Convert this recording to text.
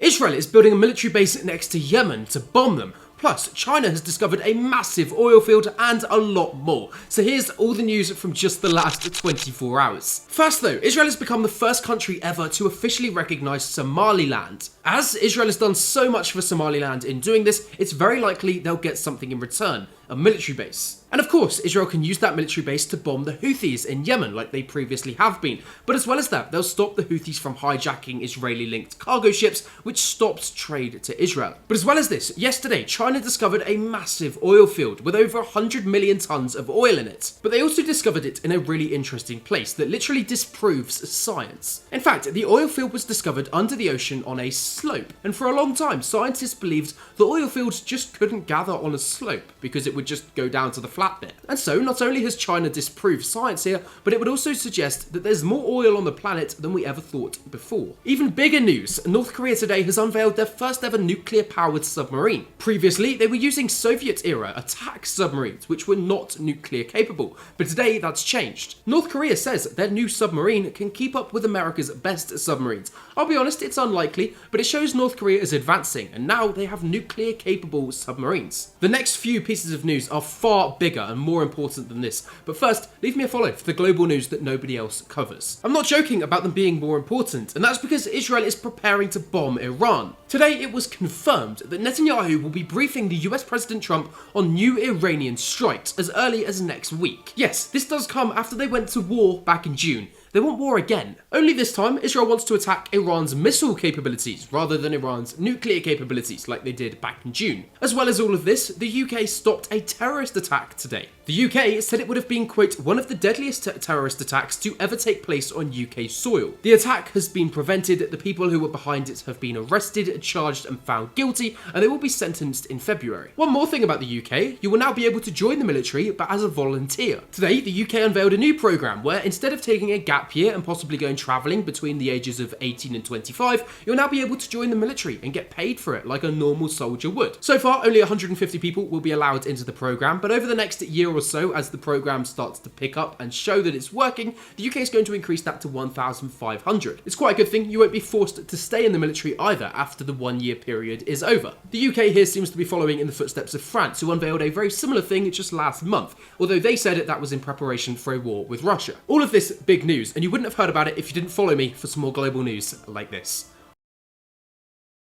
Israel is building a military base next to Yemen to bomb them. Plus, China has discovered a massive oil field and a lot more. So here's all the news from just the last 24 hours. First though, Israel has become the first country ever to officially recognise Somaliland. As Israel has done so much for Somaliland in doing this, it's very likely they'll get something in return, a military base. And of course, Israel can use that military base to bomb the Houthis in Yemen like they previously have been. But as well as that, they'll stop the Houthis from hijacking Israeli-linked cargo ships, which stops trade to Israel. But as well as this, yesterday, China discovered a massive oil field with over 100 million tons of oil in it. But they also discovered it in a really interesting place that literally disproves science. In fact, the oil field was discovered under the ocean on a slope. And for a long time, scientists believed the oil fields just couldn't gather on a slope because it would just go down to the flat bit. And so, not only has China disproved science here, but it would also suggest that there's more oil on the planet than we ever thought before. Even bigger news, North Korea today has unveiled their first ever nuclear-powered submarine. Previously, they were using Soviet-era attack submarines, which were not nuclear capable, but today that's changed. North Korea says their new submarine can keep up with America's best submarines. I'll be honest, it's unlikely, but it shows North Korea is advancing, and now they have nuclear-capable submarines. The next few pieces of news are far bigger and more important than this, but first, leave me a follow for the global news that nobody else covers. I'm not joking about them being more important, and that's because Israel is preparing to bomb Iran. Today, it was confirmed that Netanyahu will be briefing the US President Trump on new Iranian strikes as early as next week. Yes, this does come after they went to war back in June. They want war again. Only this time, Israel wants to attack Iran's missile capabilities rather than Iran's nuclear capabilities like they did back in June. As well as all of this, the UK stopped a terrorist attack today. The UK said it would have been, quote, one of the deadliest terrorist attacks to ever take place on UK soil. The attack has been prevented, the people who were behind it have been arrested, charged and found guilty, and they will be sentenced in February. One more thing about the UK, you will now be able to join the military, but as a volunteer. Today, the UK unveiled a new programme where instead of taking a gap year and possibly going travelling between the ages of 18 and 25, you'll now be able to join the military and get paid for it like a normal soldier would. So far, only 150 people will be allowed into the programme, but over the next year or so, as the programme starts to pick up and show that it's working, the UK is going to increase that to 1,500. It's quite a good thing, you won't be forced to stay in the military either after the 1 year period is over. The UK here seems to be following in the footsteps of France, who unveiled a very similar thing just last month, although they said that was in preparation for a war with Russia. All of this big news, and you wouldn't have heard about it if you didn't follow me for some more global news like this.